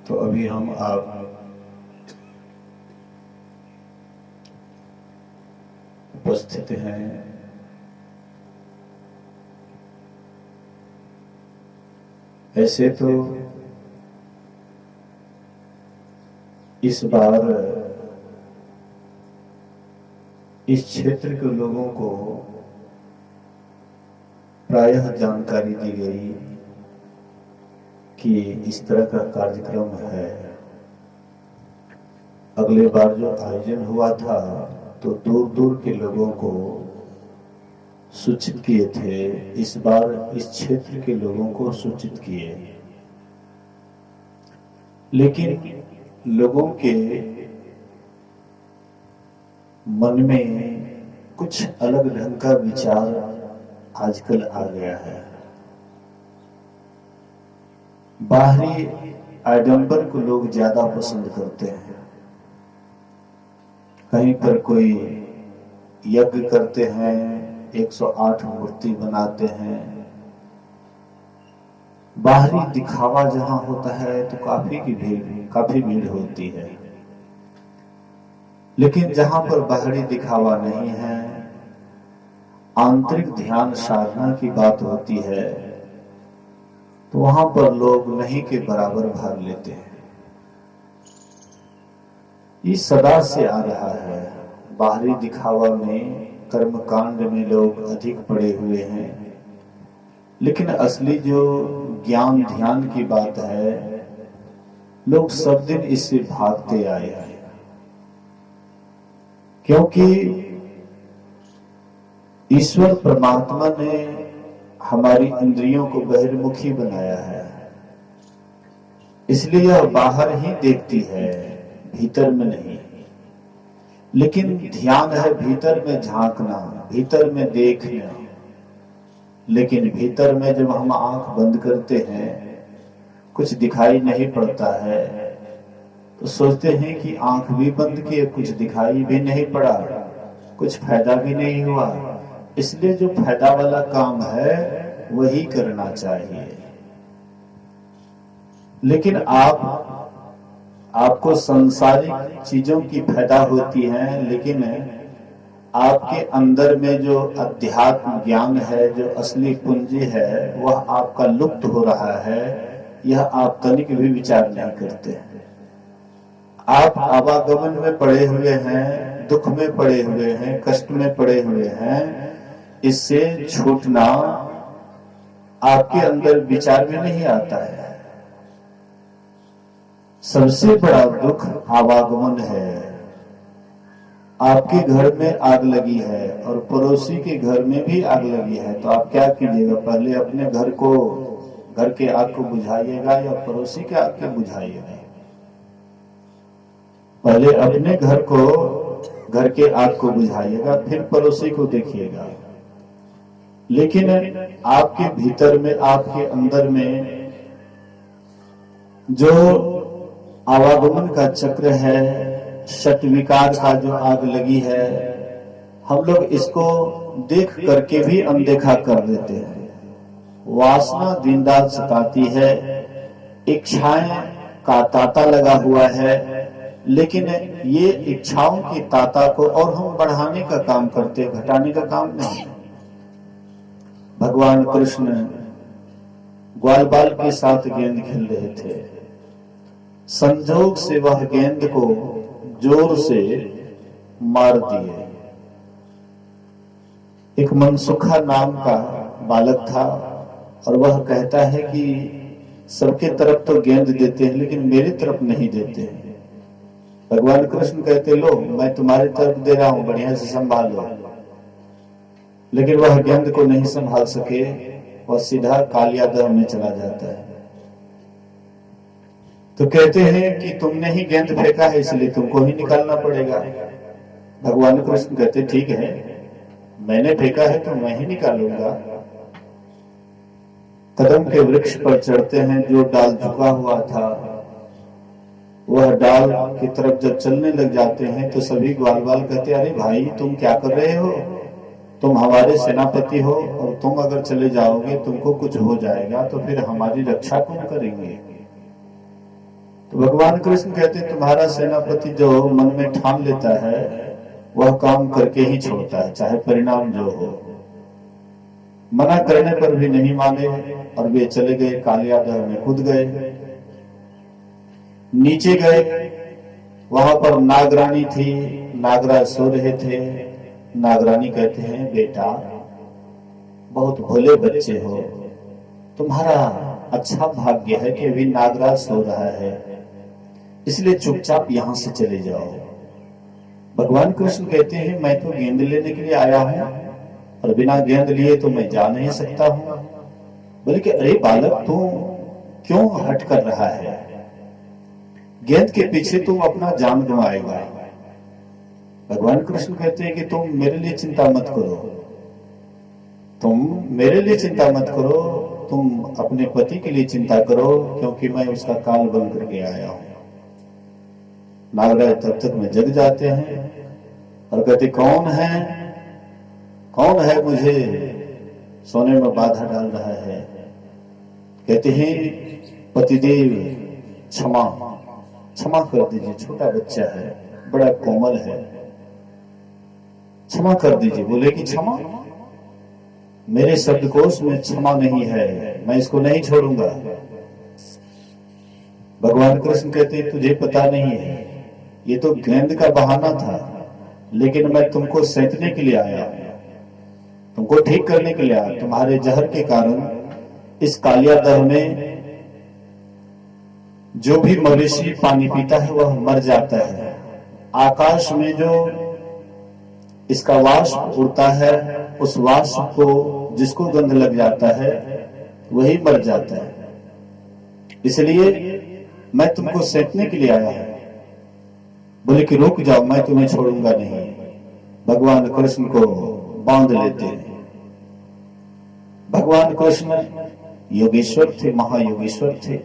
तो अभी हम आप उपस्थित हैं ऐसे तो इस बार इस क्षेत्र के लोगों को प्रायः जानकारी दी गई कि इस तरह का कार्यक्रम है। अगले बार जो आयोजन हुआ था तो दूर दूर के लोगों को सूचित किए थे, इस बार इस क्षेत्र के लोगों को सूचित किए, लेकिन लोगों के मन में कुछ अलग ढंग का विचार आजकल आ गया है। बाहरी आडंबर को लोग ज्यादा पसंद करते हैं। कहीं पर कोई यज्ञ करते हैं, 108 मूर्ति बनाते हैं, बाहरी दिखावा जहां होता है तो काफी भीड़ होती है। लेकिन जहां पर बाहरी दिखावा नहीं है, आंतरिक ध्यान साधना की बात होती है, तो वहां पर लोग नहीं के बराबर भाग लेते हैं। ये सदा से आ रहा है। बाहरी दिखावा में, कर्मकांड में लोग अधिक पड़े हुए हैं, लेकिन असली जो ज्ञान ध्यान की बात है, लोग सब दिन इससे भागते आए हैं। क्योंकि ईश्वर परमात्मा ने हमारी इंद्रियों को बहिर्मुखी बनाया है, इसलिए यह बाहर ही देखती है, भीतर में नहीं। लेकिन ध्यान है भीतर में झांकना, भीतर में देखना। लेकिन भीतर में जब हम आंख बंद करते हैं, कुछ दिखाई नहीं पड़ता है, तो सोचते हैं कि आंख भी बंद किए, कुछ दिखाई भी नहीं पड़ा, कुछ फायदा भी नहीं हुआ। इसलिए जो फायदा वाला काम है वही करना चाहिए। लेकिन आपको सांसारिक चीजों की फायदा होती है, लेकिन आपके अंदर में जो अध्यात्म ज्ञान है, जो असली पूंजी है, वह आपका लुप्त हो रहा है। यह आप तनिक भी विचार नहीं करते। आप आवागमन में पड़े हुए हैं, दुख में पड़े हुए हैं, कष्ट में पड़े हुए हैं। इससे छूटना आपके अंदर विचार में नहीं आता है। सबसे बड़ा दुख आवागमन है। आपके घर में आग लगी है और पड़ोसी के घर में भी आग लगी है, तो आप क्या कीजिएगा? पहले अपने घर के आग को बुझाइएगा या पड़ोसी के आग को बुझाइएगा? पहले अपने घर के आग को बुझाइएगा, फिर पड़ोसी को देखिएगा। लेकिन आपके भीतर में, आपके अंदर में जो आवागमन का चक्र है, शत विकार का जो आग लगी है, हम लोग इसको देख करके भी अनदेखा कर देते हैं। वासना दिन रात सताती है, इच्छाएं का तांता लगा हुआ है, लेकिन ये इच्छाओं की तांता को और हम बढ़ाने का काम करते, घटाने का काम नहीं। भगवान कृष्ण ग्वाल बाल के साथ गेंद खेल रहे थे। संजोग से वह गेंद को जोर से मार दिए। एक मनसुखा नाम का बालक था और वह कहता है कि सबके तरफ तो गेंद देते हैं, लेकिन मेरी तरफ नहीं देते हैं। भगवान कृष्ण कहते, लो मैं तुम्हारी तरफ दे रहा हूं, बढ़िया से संभालो। लेकिन वह गेंद को नहीं संभाल सके, वह सीधा कालियादह में चला जाता है। तो कहते हैं कि तुमने ही गेंद फेंका है, इसलिए तुमको ही निकालना पड़ेगा। भगवान कृष्ण कहते, ठीक है, मैंने फेंका है तो मैं ही निकालूंगा। कदम के वृक्ष पर चढ़ते हैं, जो डाल झुका हुआ था, वह डाल की तरफ जब चलने लग जाते हैं तो सभी ग्वाल बाल कहते, अरे भाई तुम क्या कर रहे हो? तुम हमारे सेनापति हो और तुम अगर चले जाओगे, तुमको कुछ हो जाएगा तो फिर हमारी रक्षा कौन करेंगे? तो भगवान कृष्ण कहते तुम्हारा सेनापति जो मन में ठान लेता है वह काम करके ही छोड़ता है, चाहे परिणाम जो हो। मना करने पर भी नहीं माने और वे चले गए, कालियादह में कूद गए। नीचे गए, वहां पर नागरानी थी, नागराज सो रहे थे। नागरानी कहते हैं बेटा बहुत भोले बच्चे हो, तुम्हारा अच्छा भाग्य है कि अभी नागराज सो रहा है, इसलिए चुपचाप यहां से चले जाओ। भगवान कृष्ण कहते हैं मैं तो गेंद लेने के लिए आया हूं और बिना गेंद लिए तो मैं जा नहीं सकता हूं। बल्कि अरे बालक तू क्यों हट कर रहा है, गेंद के पीछे तुम अपना जान गंवाएगा। भगवान कृष्ण कहते हैं कि तुम मेरे लिए चिंता मत करो, तुम मेरे लिए चिंता मत करो, तुम अपने पति के लिए चिंता करो, क्योंकि मैं उसका काल बन करके आया हूं। नागराज तब तक में जग जाते हैं और कहते कौन है मुझे सोने में बाधा डाल रहा है। कहते हैं पतिदेव क्षमा कर दीजिए, छोटा बच्चा है, बड़ा कोमल है, क्षमा कर दीजिए। बोले कि क्षमा, मेरे शब्दकोश में क्षमा नहीं है, मैं इसको नहीं छोड़ूंगा। भगवान कृष्ण कहते तुझे पता नहीं है, ये तो गेंद का बहाना था, लेकिन मैं तुमको सैंतने के लिए आया, तुमको ठीक करने के लिए आया। तुम्हारे जहर के कारण इस कालियादह में जो भी मवेशी पानी पीता है वह मर जाता है। आकाश में जो इसका वाष्प उड़ता है, उस वाष्प को जिसको गंध लग जाता है वही मर जाता है। इसलिए मैं तुमको सैंतने के लिए आया हूं। बोले कि रुक जाओ, मैं तुम्हें छोड़ूंगा नहीं। भगवान कृष्ण को बांध लेते हैं। भगवान कृष्ण योगेश्वर थे, महायोगेश्वर थे।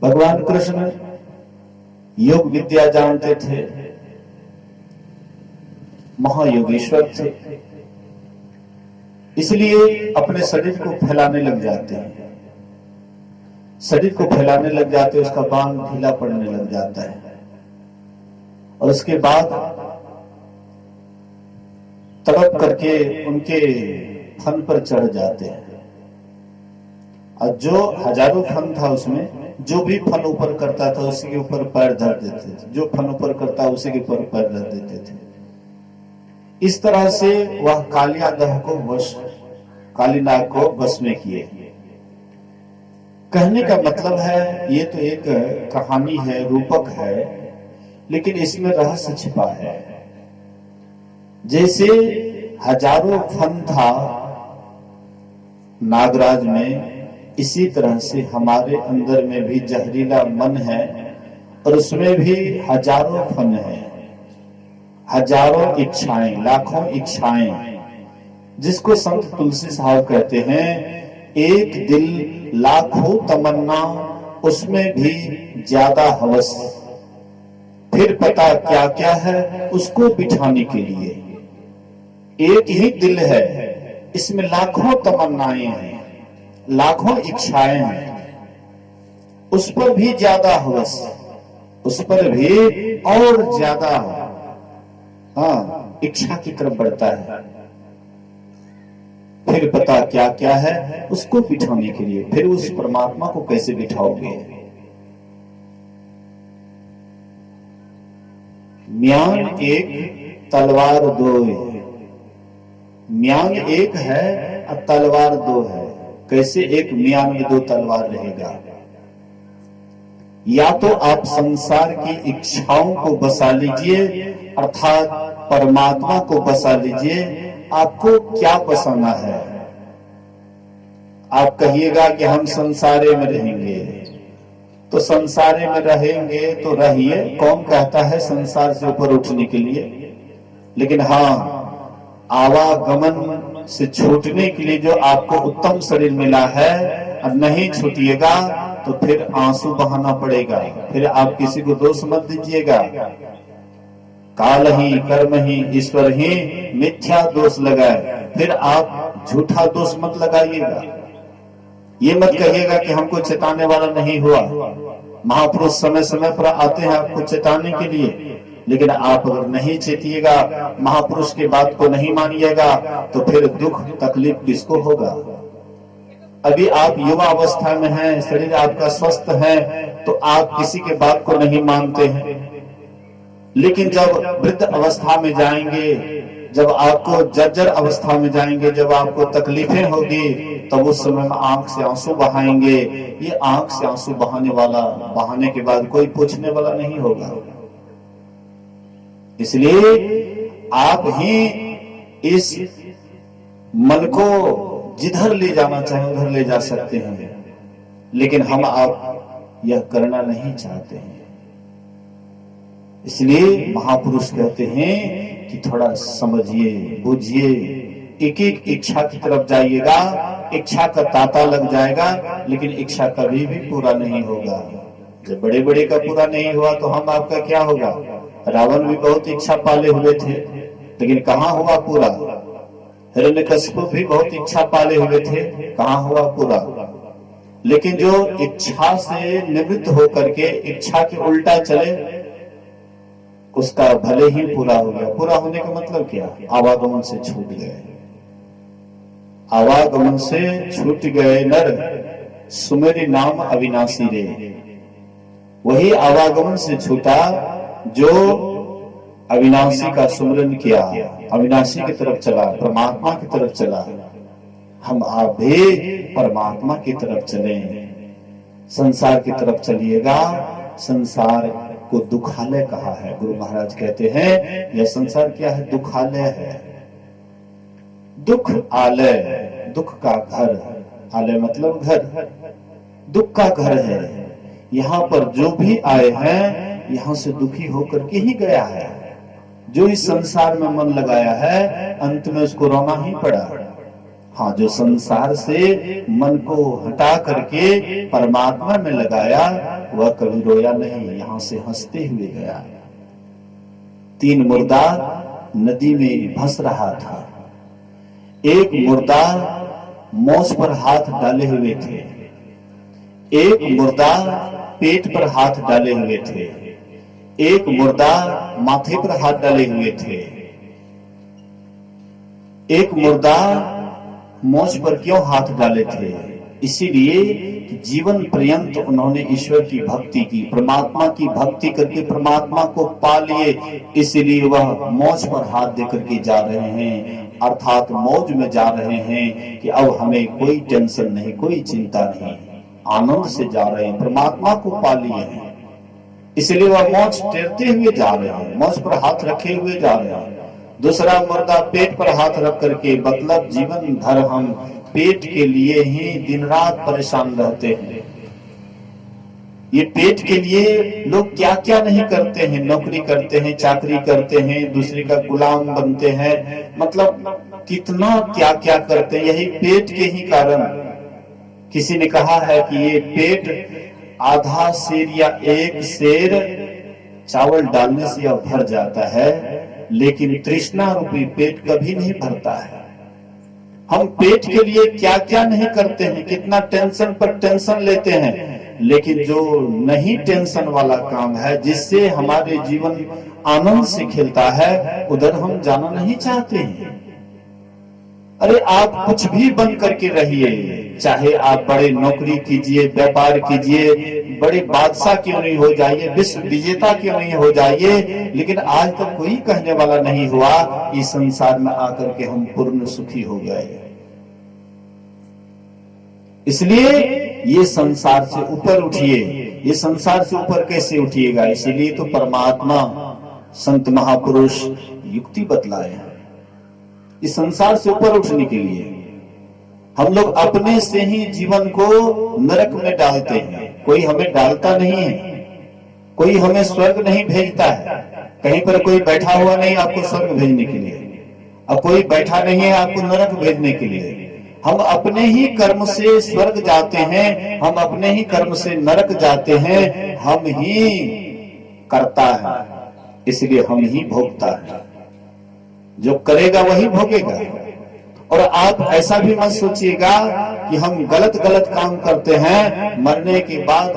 भगवान कृष्ण योग विद्या जानते थे, महायोगेश्वर थे। इसलिए अपने शरीर को फैलाने लग जाते हैं, शरीर को फैलाने लग जाते हैं, उसका बांध ढीला पड़ने लग जाता है और उसके बाद तड़प करके उनके फन पर चढ़ जाते हैं। और जो हजारों फन था उसमें जो भी फन ऊपर करता था उसी के ऊपर पैर धर देते थे, जो फन ऊपर करता उसी के ऊपर पैर धर देते थे। इस तरह से वह कालियादह को कालीनाग को वश में किए। कहने का मतलब है ये तो एक कहानी है, रूपक है, लेकिन इसमें रहस्य छिपा है। जैसे हजारों फन था नागराज में, इसी तरह से हमारे अंदर में भी जहरीला मन है और उसमें भी हजारों फन है, हजारों इच्छाएं, लाखों इच्छाएं, जिसको संत तुलसी साहब कहते हैं एक दिल लाखों तमन्ना, उसमें भी ज्यादा हवस, फिर पता क्या क्या है उसको बिठाने के लिए। एक ही दिल है, इसमें लाखों तमन्नाएं हैं, लाखों इच्छाएं हैं, उस पर भी ज्यादा हवस, उस पर भी और ज्यादा इच्छा की तरफ बढ़ता है। फिर पता क्या क्या है उसको बिठाने के लिए, फिर उस परमात्मा को कैसे बिठाओगे। म्यान एक तलवार दो, म्यान एक है और तलवार दो है। कैसे एक म्यान में दो तलवार रहेगा? या तो आप संसार की इच्छाओं को बसा लीजिए, अर्थात परमात्मा को बसा लीजिए। आपको क्या बसाना है? आप कहिएगा कि हम संसारे में रहेंगे, तो संसारे में रहेंगे तो रहिए, कौन कहता है संसार से ऊपर उठने के लिए। लेकिन हाँ, आवागमन से छूटने के लिए जो आपको उत्तम शरीर मिला है, और नहीं छूटिएगा तो फिर आंसू बहाना पड़ेगा। फिर आप किसी को दोष मत दीजिएगा। काल ही, कर्म ही, ईश्वर ही मिथ्या दोष लगाए, फिर आप झूठा दोष मत लगाइएगा। ये मत कहिएगा कि हमको चेताने वाला नहीं हुआ, महापुरुष समय समय पर आते हैं आपको चेताने के लिए, लेकिन आप अगर नहीं चेतिएगा, महापुरुष की बात को नहीं मानिएगा, तो फिर दुख तकलीफ किसको होगा। अभी आप युवा अवस्था में हैं, शरीर आपका स्वस्थ है, तो आप किसी के बात को नहीं मानते हैं, लेकिन जब वृद्ध अवस्था में जाएंगे, जब आपको जर्जर अवस्था में जाएंगे, जब आपको तकलीफें होगी, तब उस समय में आंख से आंसू बहाएंगे। ये आंख से आंसू बहाने के बाद कोई पूछने वाला नहीं होगा। इसलिए आप ही इस मन को जिधर ले जाना चाहे उधर ले जा सकते हैं, लेकिन हम आप यह करना नहीं चाहते हैं। इसलिए महापुरुष कहते हैं कि थोड़ा समझिए, बुझिए, एक एक इच्छा की तरफ जाइएगा, इच्छा का तांता लग जाएगा, लेकिन इच्छा कभी भी पूरा नहीं होगा। जब बड़े बड़े का पूरा नहीं हुआ तो हम आपका क्या होगा। रावण भी बहुत इच्छा पाले हुए थे, लेकिन कहाँ हुआ पूरा। हिरण्यकशिपु भी बहुत इच्छा पाले हुए थे, कहाँ हुआ पूरा। लेकिन जो इच्छा से निवृत्त होकर के इच्छा के उल्टा चले, उसका भले ही पूरा हो गया। पूरा होने का मतलब क्या, आवागमन से छूट गए। आवागमन से छूट गए नर, सुमेरी नाम अविनाशी रे। वही आवागमन से छूटा जो अविनाशी का सुमरन किया, अविनाशी की तरफ चला, परमात्मा की तरफ चला। हम आप भी परमात्मा की तरफ चले, संसार की तरफ चलिएगा। संसार को दुखालय कहा है। गुरु महाराज कहते हैं यह संसार क्या है, दुखालय है। दुख आलय, दुख का घर, आलय मतलब घर, दुख का घर है। यहाँ पर जो भी आए हैं, यहाँ से दुखी होकर के ही गया है। जो इस संसार में मन लगाया है, अंत में उसको रोना ही पड़ा। हाँ, जो संसार से मन को हटा करके परमात्मा में लगाया, वह कभी रोया नहीं, यहाँ से हंसते हुए गया। 3 मुर्दा नदी में भस रहा था। एक मुर्दा मोछ पर हाथ डाले हुए थे, एक मुर्दा पेट पर हाथ डाले हुए थे, एक मुर्दा माथे पर हाथ डाले हुए थे, एक मुर्दा मोछ पर क्यों हाथ डाले थे। इसीलिए कि जीवन पर्यंत उन्होंने ईश्वर की भक्ति की, परमात्मा की भक्ति करके परमात्मा को पा लिए। इसीलिए वह मोछ पर हाथ देकर के जा रहे हैं, अर्थात मौज में जा रहे हैं कि अब हमें कोई टेंशन नहीं, कोई चिंता नहीं, आनंद से जा रहे हैं, परमात्मा को पा लिए हैं। इसलिए वह मोछ टेरते हुए जा रहे हैं, मोछ पर हाथ रखे हुए जा रहे हैं। दूसरा मुर्दा पेट पर हाथ रख करके, मतलब जीवन भर हम पेट के लिए ही दिन रात परेशान रहते हैं। ये पेट के लिए लोग क्या क्या नहीं करते हैं, नौकरी करते हैं, चाकरी करते हैं, दूसरे का गुलाम बनते हैं, मतलब कितना क्या क्या करते हैं, यही पेट के ही कारण। किसी ने कहा है कि ये पेट आधा सेर या 1 सेर चावल डालने से यह भर जाता है, लेकिन तृष्णा रूपी पेट कभी नहीं भरता है। हम पेट के लिए क्या क्या नहीं करते हैं, कितना टेंशन पर टेंशन लेते हैं, लेकिन जो नहीं टेंशन वाला काम है, जिससे हमारे जीवन आनंद से खिलता है, उधर हम जाना नहीं चाहते हैं। अरे आप कुछ भी बन करके रहिए, चाहे आप बड़े नौकरी कीजिए, व्यापार कीजिए, बड़े बादशाह क्यों नहीं हो जाइए, विश्व विजेता क्यों नहीं हो जाइए, लेकिन आज तक कोई कहने वाला नहीं हुआ इस संसार में आकर के हम पूर्ण सुखी हो गए। इसलिए ये संसार से ऊपर उठिए। ये संसार से ऊपर कैसे उठिएगा, इसीलिए तो परमात्मा संत महापुरुष युक्ति बतलाए हैं इस संसार से ऊपर उठने के लिए। हम लोग अपने से ही जीवन को नरक में डालते हैं, कोई हमें डालता नहीं है, कोई हमें स्वर्ग नहीं भेजता है। कहीं पर कोई बैठा हुआ नहीं आपको स्वर्ग भेजने के लिए, और कोई बैठा नहीं है आपको नरक भेजने के लिए। हम अपने ही कर्म से स्वर्ग जाते हैं, हम अपने ही कर्म से नरक जाते हैं। हम ही करता है, इसलिए हम ही भोगता है। जो करेगा वही भोगेगा, और आप ऐसा भी मत सोचिएगा कि हम गलत गलत काम करते हैं, मरने के बाद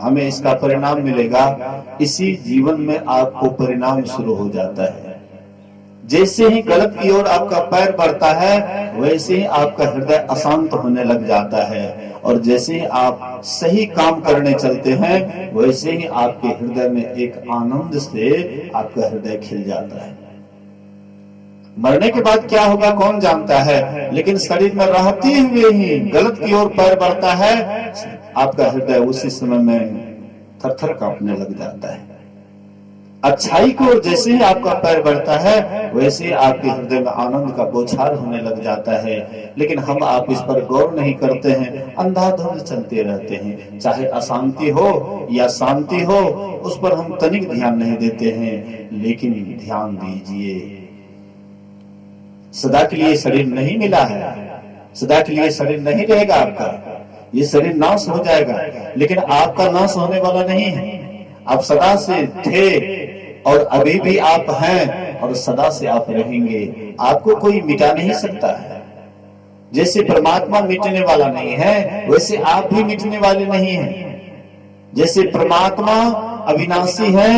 हमें इसका परिणाम मिलेगा। इसी जीवन में आपको परिणाम शुरू हो जाता है। जैसे ही गलत की ओर आपका पैर बढ़ता है, वैसे ही आपका हृदय अशांत होने लग जाता है, और जैसे ही आप सही काम करने चलते हैं, वैसे ही आपके हृदय में एक आनंद से आपका हृदय खिल जाता है। मरने के बाद क्या होगा कौन जानता है, लेकिन शरीर में रहते हुए ही गलत की ओर पैर बढ़ता है, आपका हृदय उसी समय में थरथर कांपने लग जाता है। अच्छाई की ओर जैसे ही आपका पैर बढ़ता है, वैसे ही आपके हृदय में आनंद का बौछार होने लग जाता है। लेकिन हम आप इस पर गौर नहीं करते हैं, अंधाधुंध चलते रहते हैं। चाहे अशांति हो या शांति हो, उस पर हम तनिक ध्यान नहीं देते हैं। लेकिन ध्यान दीजिए, सदा के लिए शरीर नहीं मिला है, सदा के लिए शरीर नहीं रहेगा आपका। ये शरीर नाश हो जाएगा, लेकिन आपका नाश होने वाला नहीं है। आप सदा से थे और अभी भी आप हैं, और सदा से आप रहेंगे। आपको कोई मिटा नहीं सकता है। जैसे परमात्मा मिटने वाला नहीं है, वैसे आप भी मिटने वाले नहीं हैं। जैसे परमात्मा अविनाशी है,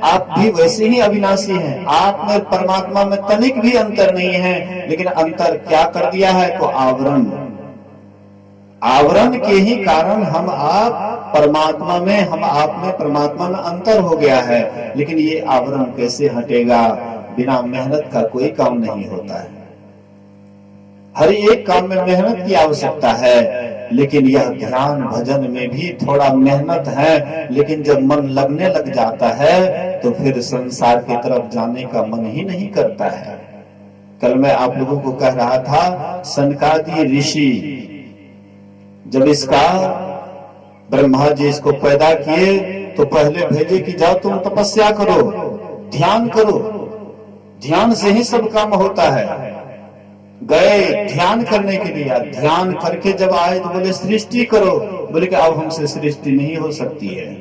आप भी वैसे ही अविनाशी हैं। आप में परमात्मा में तनिक भी अंतर नहीं है, लेकिन अंतर क्या कर दिया है? तो आवरण के ही कारण हम आप परमात्मा में, हम आप में परमात्मा में अंतर हो गया है। लेकिन ये आवरण कैसे हटेगा? बिना मेहनत का कोई काम नहीं होता है। हर एक काम में मेहनत की आवश्यकता है, लेकिन यह ध्यान भजन में भी थोड़ा मेहनत है। लेकिन जब मन लगने लग जाता है, तो फिर संसार की तरफ जाने का मन ही नहीं करता है। कल मैं आप लोगों को कह रहा था, सनकादि ऋषि जब इसका ब्रह्मा जी इसको पैदा किए, तो पहले भेजे कि जाओ तुम तपस्या करो, ध्यान करो, ध्यान से ही सब काम होता है। गए ध्यान करने के लिए, ध्यान करके जब आए तो बोले सृष्टि करो। बोले कि अब हमसे सृष्टि नहीं हो सकती है,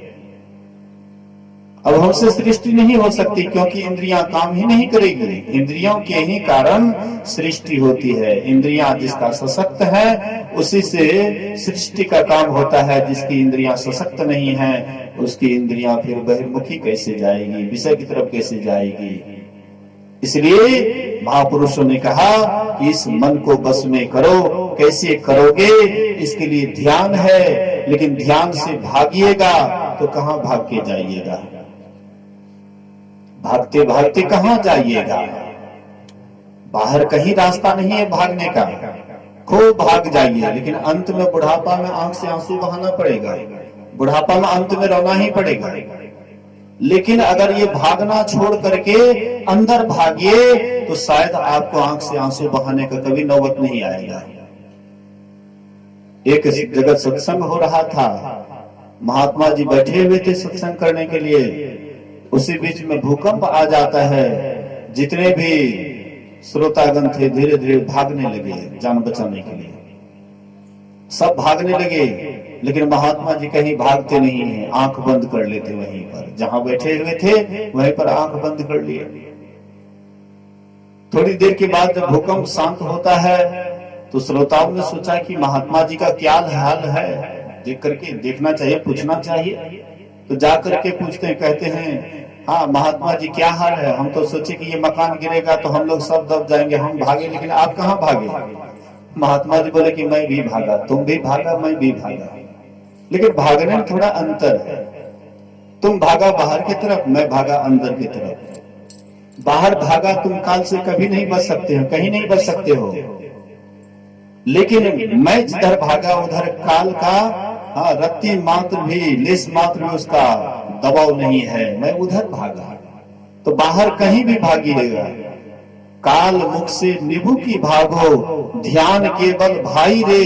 अब हमसे सृष्टि नहीं हो सकती, क्योंकि इंद्रियां काम ही नहीं करेगी। इंद्रियों के ही कारण सृष्टि होती है। इंद्रियां जिसका सशक्त है, उसी से सृष्टि का काम होता है। जिसकी इंद्रियां सशक्त नहीं है, उसकी इंद्रियां फिर बहिर्मुखी कैसे जाएगी, विषय की तरफ कैसे जाएगी। इसलिए महापुरुषों ने कहा कि इस मन को बस में करो। कैसे करोगे? इसके लिए ध्यान है, लेकिन ध्यान से भागिएगा तो कहां भाग के जाइएगा? भागते भागते कहां जाइएगा? बाहर कहीं रास्ता नहीं है भागने का। खूब भाग जाइए, लेकिन अंत में बुढ़ापा में आंख से आंसू बहाना पड़ेगा। बुढ़ापा में अंत में रोना ही पड़ेगा। लेकिन अगर ये भागना छोड़ करके अंदर भागिए, तो शायद आपको आंख से आंसू बहाने का कभी नौबत नहीं आएगा। एक जगह सत्संग हो रहा था, महात्मा जी बैठे हुए थे सत्संग करने के लिए। उसी बीच में भूकंप आ जाता है। जितने भी श्रोतागण थे धीरे धीरे भागने लगे जान बचाने के लिए। सब भागने लगे, लेकिन महात्मा जी कहीं भागते नहीं हैं, आंख बंद कर लेते। वहीं पर जहां बैठे हुए थे, वहीं पर आंख बंद कर लिए। थोड़ी देर के बाद जब भूकंप शांत होता है, तो श्रोताओं ने सोचा कि महात्मा जी का क्या हाल है, देख करके देखना चाहिए, पूछना चाहिए। तो जाकर के पूछते हैं, कहते हैं, हाँ महात्मा जी क्या हाल है? हम तो सोचे कि ये मकान गिरेगा तो हम लोग सब दब जाएंगे, हम भागे, लेकिन आप कहाँ भागे? महात्मा जी बोले कि मैं भी भागा, तुम भी भागा, मैं भी भागा, लेकिन भागने में थोड़ा अंतर है। तुम भागा बाहर की तरफ, मैं भागा अंदर की तरफ। बाहर भागा तुम काल से कभी नहीं बच सकते हो, कहीं नहीं बच सकते हो। लेकिन मैं जिधर भागा उधर काल का रत्ती मात्र भी, लेस मात्र भी उसका दबाव नहीं है। मैं उधर भागा, तो बाहर कहीं भी भागिएगा। काल मुख से निभु की भागो, ध्यान केवल भाई रे।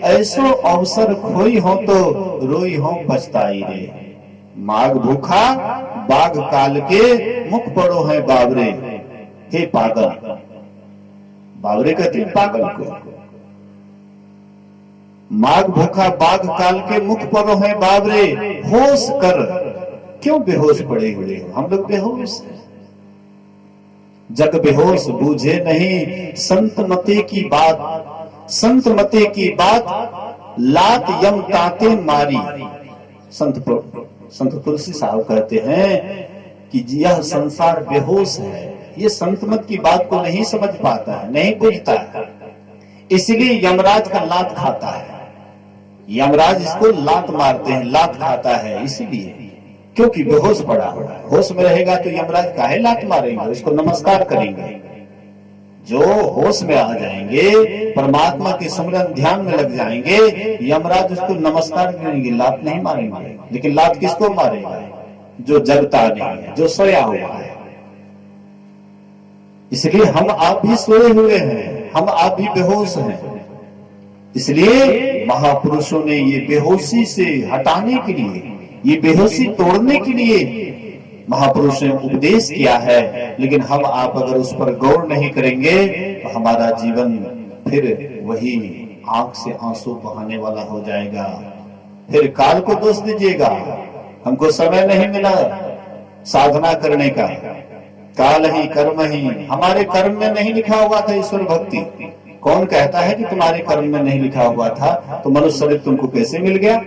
ऐसो अवसर खोई हो तो रोई हो पछताई रे। माघ भूखा बाघ काल के, मुख पड़ो है बावरे। हे पागल, बावरे कहते हैं पागल को। माघ भूखा बाघ काल के, मुख पड़ो है बावरे। होश कर, क्यों बेहोश पड़े हुए हो? हम लोग बेहोश हैं। जग बेहोश बूझे नहीं, संत मते की बात, संत मते की बात, लात यम ताते मारी। संत तुलसी साहब कहते हैं कि यह संसार बेहोश है, ये संत मत की बात को नहीं समझ पाता है, नहीं बुझता है, इसलिए यमराज का लात खाता है। यमराज इसको लात मारते हैं, लात खाता है इसलिए, क्योंकि बेहोश पड़ा हुआ है। होश में रहेगा तो यमराज काहे लात मारेंगे, उसको नमस्कार करेंगे। जो होश में आ जाएंगे, परमात्मा के सिमरन ध्यान में लग जाएंगे, यमराज उसको नमस्कार करेंगे, लात नहीं मारेंगे। लेकिन लात किसको मारेगा? जो जगता नहीं है, जो सोया हुआ है। इसलिए हम आप भी सोए हुए हैं, हम आप भी बेहोश हैं। इसलिए महापुरुषों ने ये बेहोशी से हटाने के लिए, ये बेहोशी तोड़ने के लिए महापुरुषों ने उपदेश किया है। लेकिन हम आप अगर उस पर गौर नहीं करेंगे तो हमारा जीवन फिर वही आंख से आंसू बहाने वाला हो जाएगा। फिर काल को दोष दीजिएगा, हमको समय नहीं मिला साधना करने का, काल ही कर्म ही। हमारे कर्म में नहीं लिखा हुआ था ईश्वर भक्ति। कौन कहता है कि तुम्हारे कर्म में नहीं लिखा हुआ था? तो मनुष्य शरीर तुमको कैसे मिल गया?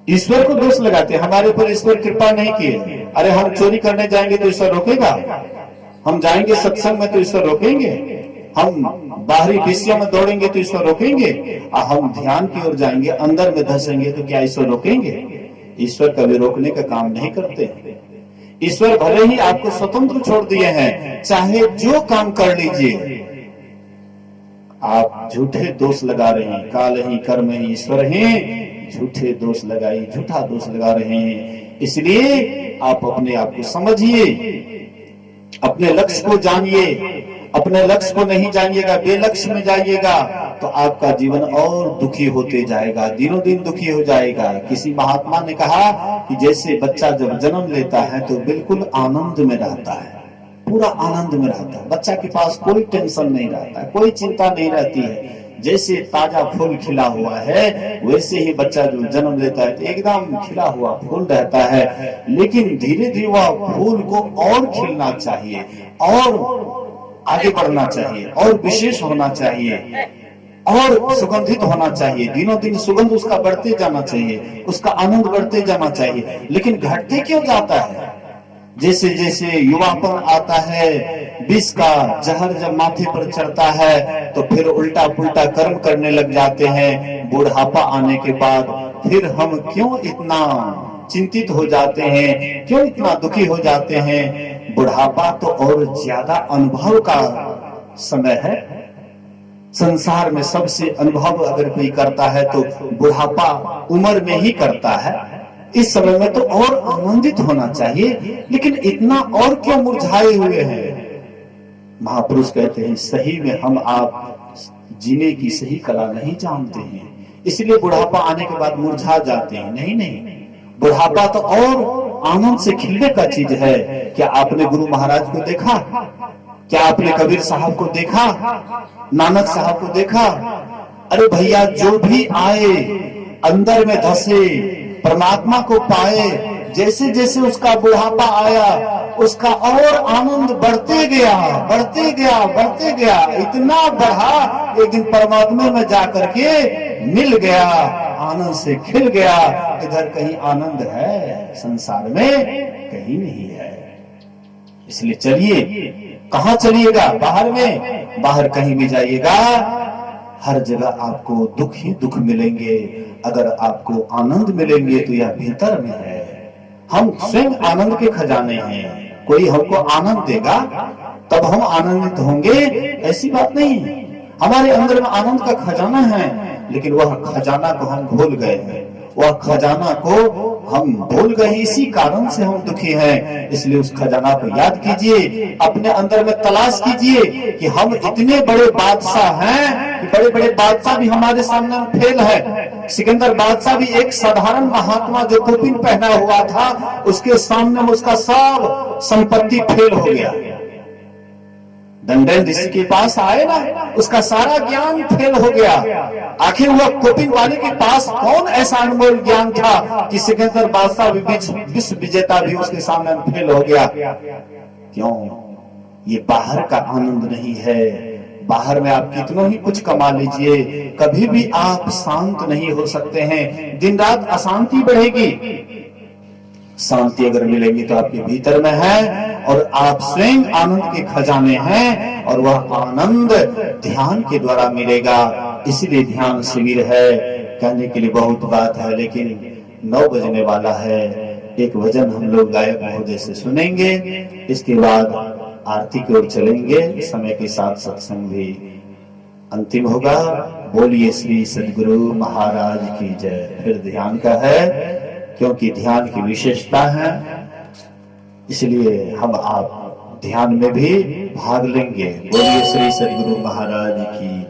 ईश्वर को दोष लगाते, हमारे ऊपर ईश्वर कृपा नहीं किए। अरे हम चोरी करने जाएंगे तो ईश्वर रोकेगा? हम जाएंगे सत्संग में तो ईश्वर रोकेंगे? हम बाहरी विषयों में दौड़ेंगे तो ईश्वर रोकेंगे? हम ध्यान की ओर जाएंगे, अंदर में धसेंगे तो क्या ईश्वर रोकेंगे? ईश्वर कभी रोकने का काम नहीं करते। ईश्वर भले ही आपको स्वतंत्र छोड़ दिए हैं, चाहे जो काम कर लीजिए। आप झूठे दोष लगा रहे हैं, काल ही कर्म ही ईश्वर हैं, झूठे दोष लगाई, झूठा दोष लगा रहे हैं। इसलिए आप अपने आप को समझिए, अपने लक्ष्य को जानिए। अपने लक्ष्य को नहीं जानिएगा, बेलक्ष्य में जाइएगा तो आपका जीवन और दुखी होते जाएगा, दिनों दिन दुखी हो जाएगा। किसी महात्मा ने कहा कि जैसे बच्चा जब जन्म लेता है तो बिल्कुल आनंद में रहता है, पूरा आनंद में रहता है। बच्चा के पास कोई टेंशन नहीं रहता है, कोई चिंता नहीं रहती है। जैसे ताजा फूल खिला हुआ है वैसे ही बच्चा जो जन्म लेता है तो एकदम खिला हुआ फूल रहता है। लेकिन धीरे धीरे वह फूल को और खिलना चाहिए, और आगे बढ़ना चाहिए, और विशेष होना चाहिए, और सुगंधित होना चाहिए। दिनों दिन सुगंध उसका बढ़ते जाना चाहिए, उसका आनंद बढ़ते जाना चाहिए। लेकिन घटते क्यों जाता है? जैसे जैसे युवापन आता है, विष का जहर जब माथे पर चढ़ता है तो फिर उल्टा पुल्टा कर्म करने लग जाते हैं। बुढ़ापा आने के बाद फिर हम क्यों इतना चिंतित हो जाते हैं, क्यों इतना दुखी हो जाते हैं? बुढ़ापा तो और ज्यादा अनुभव का समय है। संसार में सबसे अनुभव अगर कोई करता है तो बुढ़ापा उम्र में ही करता है। इस समय में तो और आनंदित होना चाहिए, लेकिन इतना और क्यों मुरझाए हुए हैं? महापुरुष कहते हैं सही में हम आप जीने की सही कला नहीं जानते हैं, इसलिए बुढ़ापा आने के बाद मुरझा जाते हैं। नहीं नहीं, बुढ़ापा तो और आनंद से खिलने का चीज है। क्या आपने गुरु महाराज को देखा? क्या आपने कबीर साहब को देखा? नानक साहब को देखा? अरे भैया, जो भी आए अंदर में धसे, परमात्मा को पाए। जैसे जैसे उसका बुढ़ापा आया उसका और आनंद बढ़ते गया, बढ़ते गया, बढ़ते गया। इतना बढ़ा एक दिन परमात्मा में जाकर के मिल गया, आनंद से खिल गया। इधर कहीं आनंद है? संसार में कहीं नहीं है। इसलिए चलिए, कहाँ चलिएगा? बाहर में? बाहर कहीं भी जाइएगा, हर जगह आपको दुख ही दुख मिलेंगे। अगर आपको आनंद मिलेंगे तो यह भीतर में है। हम स्वयं आनंद के खजाने हैं। कोई हमको आनंद देगा तब हम आनंदित होंगे, ऐसी बात नहीं। हमारे अंदर में आनंद का खजाना है, लेकिन वह खजाना को हम भूल गए हैं। वह खजाना को हम भूल गए, इसी कारण से हम दुखी हैं। इसलिए उस खजाना को याद कीजिए, अपने अंदर में तलाश कीजिए कि हम इतने बड़े बादशाह हैं कि बड़े बड़े बादशाह भी हमारे सामने फेल है। सिकंदर बादशाह भी एक साधारण महात्मा जो टोपी पहना हुआ था, उसके सामने उसका सब संपत्ति फेल हो गया। दंडन ऋषि के पास आए ना, उसका सारा ज्ञान फेल हो गया। आखिर वह कोपिन वाले के पास कौन ऐसा अनमोल ज्ञान था कि सिकंदर बादशाह विश्व विजेता भी उसके सामने फेल हो गया? क्यों? ये बाहर का आनंद नहीं है। बाहर में आप कितना ही कुछ कमा लीजिए, कभी भी आप शांत नहीं हो सकते हैं। दिन रात अशांति बढ़ेगी। शांति अगर मिलेगी तो आपके भीतर में है, और आप स्वयं आनंद के खजाने हैं, और वह आनंद ध्यान के द्वारा मिलेगा। इसलिए ध्यान शिविर है। कहने के लिए बहुत बात है, लेकिन 9 बजने वाला है। एक भजन हम लोग गायक महोदय से सुनेंगे, इसके बाद आरती की ओर चलेंगे। समय के साथ सत्संग भी अंतिम होगा। बोलिए श्री सद्गुरु महाराज की जय। फिर ध्यान का है, क्योंकि ध्यान की विशेषता है, इसलिए हम आप ध्यान में भी भाग लेंगे। बोलिए श्री सद्गुरु महाराज की